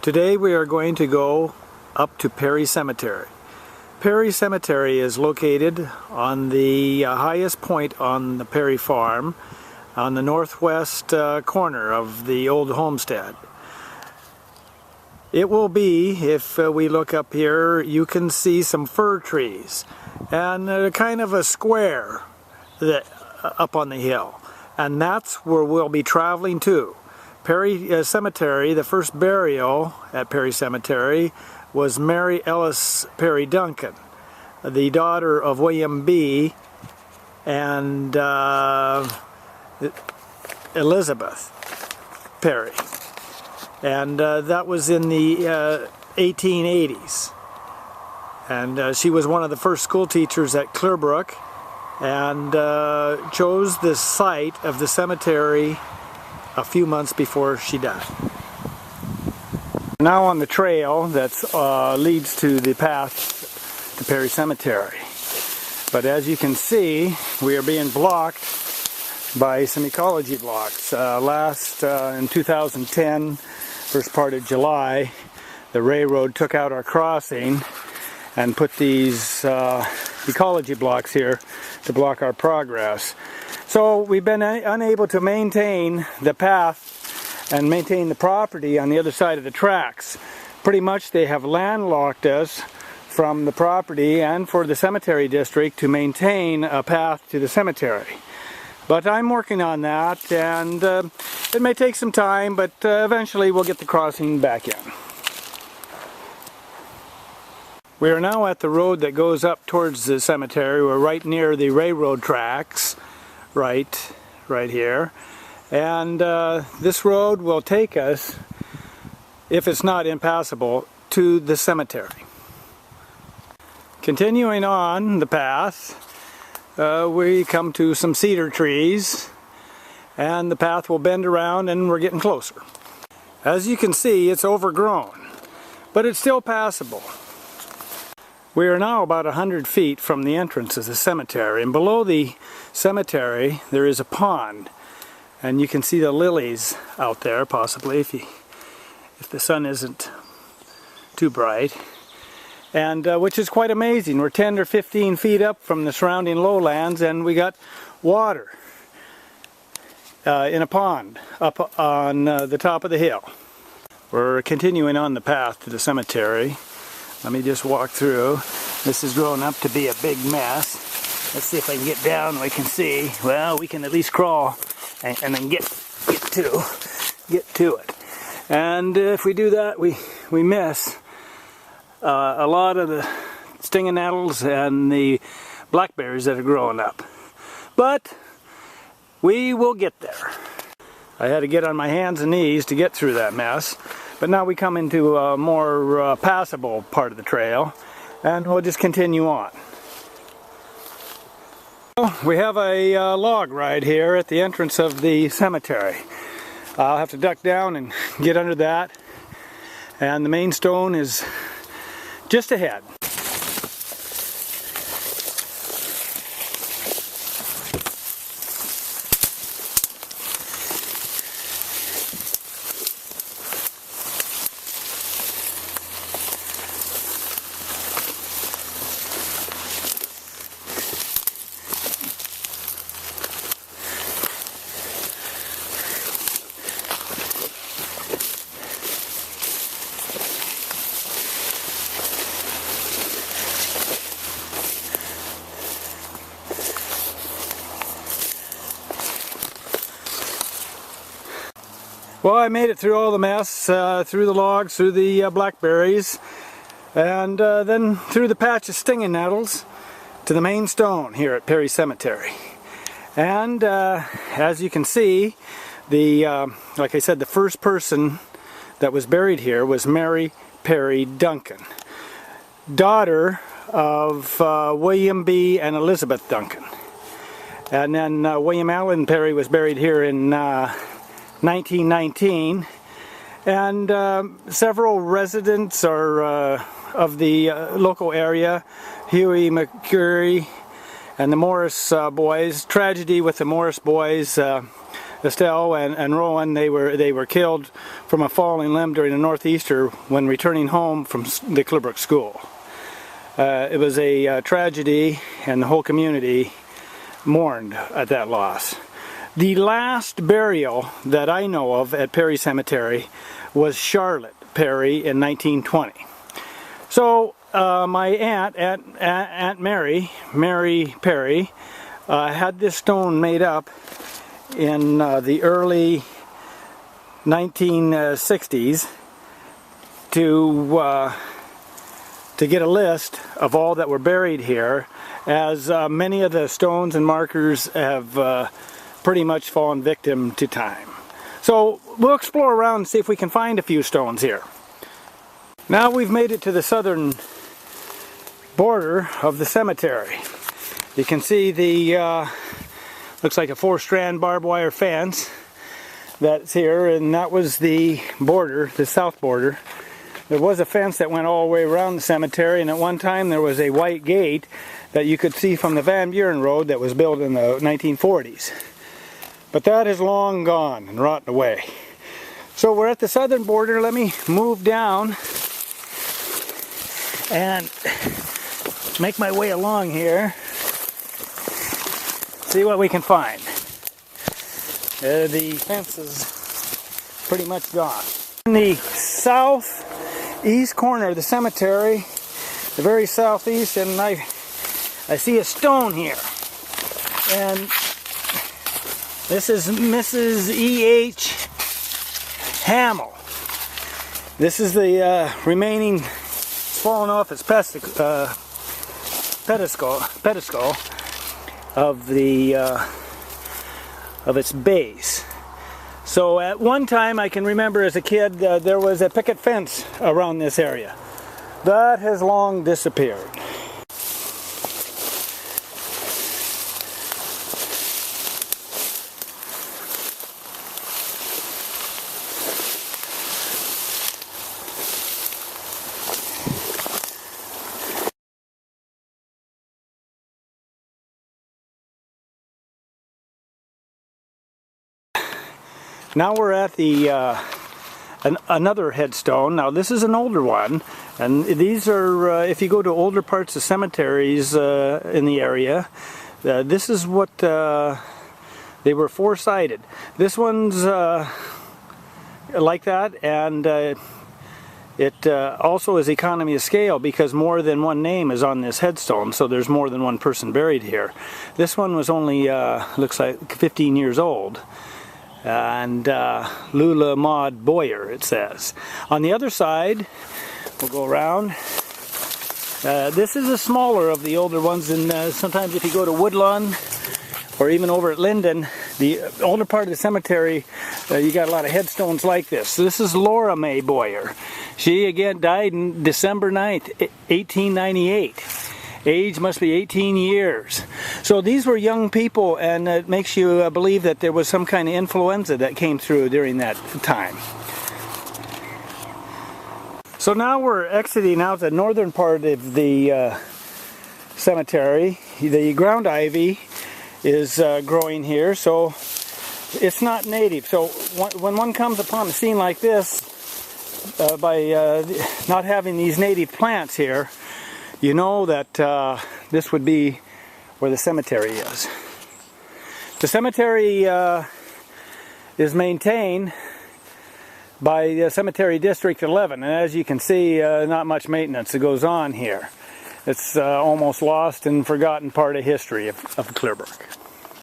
Today we are going to go up to Perry Cemetery. Perry Cemetery is located on the highest point on the Perry farm on the northwest corner of the old homestead. It will be, if we look up here, you can see some fir trees and kind of a square up on the hill, and that's where we'll be traveling to. Perry Cemetery, the first burial at Perry Cemetery was Mary Ellis Perry Duncan, the daughter of William B. and Elizabeth Perry. And that was in the 1880s. And she was one of the first school teachers at Clearbrook and chose the site of the cemetery a few months before she died. Now on the trail that leads to the path to Perry Cemetery. But as you can see, we are being blocked by some ecology blocks. In 2010, first part of July, the railroad took out our crossing and put these ecology blocks here to block our progress. So we've been unable to maintain the path and maintain the property on the other side of the tracks. Pretty much they have landlocked us from the property and for the cemetery district to maintain a path to the cemetery. But I'm working on that, and it may take some time, but eventually we'll get the crossing back in. We are now at the road that goes up towards the cemetery. We're right near the railroad tracks, right here. And this road will take us, if it's not impassable, to the cemetery. Continuing on the path, we come to some cedar trees, and the path will bend around and we're getting closer. As you can see, it's overgrown, but it's still passable. We are now about 100 feet from the entrance of the cemetery, and below the cemetery there is a pond, and you can see the lilies out there, possibly if the sun isn't too bright. And which is quite amazing. We're 10 or 15 feet up from the surrounding lowlands, and we got water in a pond up on the top of the hill. We're continuing on the path to the cemetery. Let me just walk through. This is growing up to be a big mess. Let's see if I can get down. We can see. Well, we can at least crawl and then get to it. And if we do that, we miss a lot of the stinging nettles and the blackberries that are growing up. But we will get there. I had to get on my hands and knees to get through that mess. But now we come into a more passable part of the trail, and we'll just continue on. We have a log right here at the entrance of the cemetery. I'll have to duck down and get under that, and the main stone is just ahead. Well, I made it through all the mess, through the logs, through the blackberries, and then through the patch of stinging nettles to the main stone here at Perry Cemetery. And as you can see, like I said, the first person that was buried here was Mary Perry Duncan, daughter of William B. and Elizabeth Duncan. And then William Allen Perry was buried here in 1919, and several residents of the local area, Huey McCurry and the Morris boys, tragedy with the Morris boys, Estelle and Rowan, they were killed from a falling limb during a northeaster when returning home from the Clearbrook school. It was a tragedy, and the whole community mourned at that loss. The last burial that I know of at Perry Cemetery was Charlotte Perry in 1920. So my Aunt Mary Perry, had this stone made up in the early 1960s to get a list of all that were buried here, as many of the stones and markers have pretty much fallen victim to time. So we'll explore around and see if we can find a few stones here. Now we've made it to the southern border of the cemetery. You can see the looks like a 4-strand barbed wire fence that's here, and that was the border, the south border. There was a fence that went all the way around the cemetery, and at one time there was a white gate that you could see from the Van Buren Road that was built in the 1940s. But that is long gone and rotten away. So we're at the southern border. Let me move down and make my way along here. See what we can find. The fence is pretty much gone. In the southeast corner of the cemetery, the very southeast, and I see a stone here. And this is Mrs. E.H. Hamill. This is the remaining, it's fallen off its pedestal of its base. So at one time, I can remember as a kid, there was a picket fence around this area. That has long disappeared. Now we're at the another headstone. Now this is an older one, and these are, if you go to older parts of cemeteries in the area, this is what they were 4-sided. This one's like that, and it also is economy of scale because more than one name is on this headstone, so there's more than one person buried here. This one was only, looks like 15 years old. And Lula Maud Boyer, it says. On the other side, we'll go around. This is a smaller of the older ones, and sometimes if you go to Woodlawn or even over at Linden, the older part of the cemetery, you got a lot of headstones like this. So this is Laura May Boyer. She again died on December 9th, 1898. Age must be 18 years. So these were young people, and it makes you believe that there was some kind of influenza that came through during that time. So now we're exiting out the northern part of the cemetery. The ground ivy is growing here, so it's not native. So when one comes upon a scene like this, by not having these native plants here, you know that this would be where the cemetery is. The cemetery is maintained by Cemetery District 11, and as you can see, not much maintenance that goes on here. It's almost lost and forgotten part of history of Clearbrook.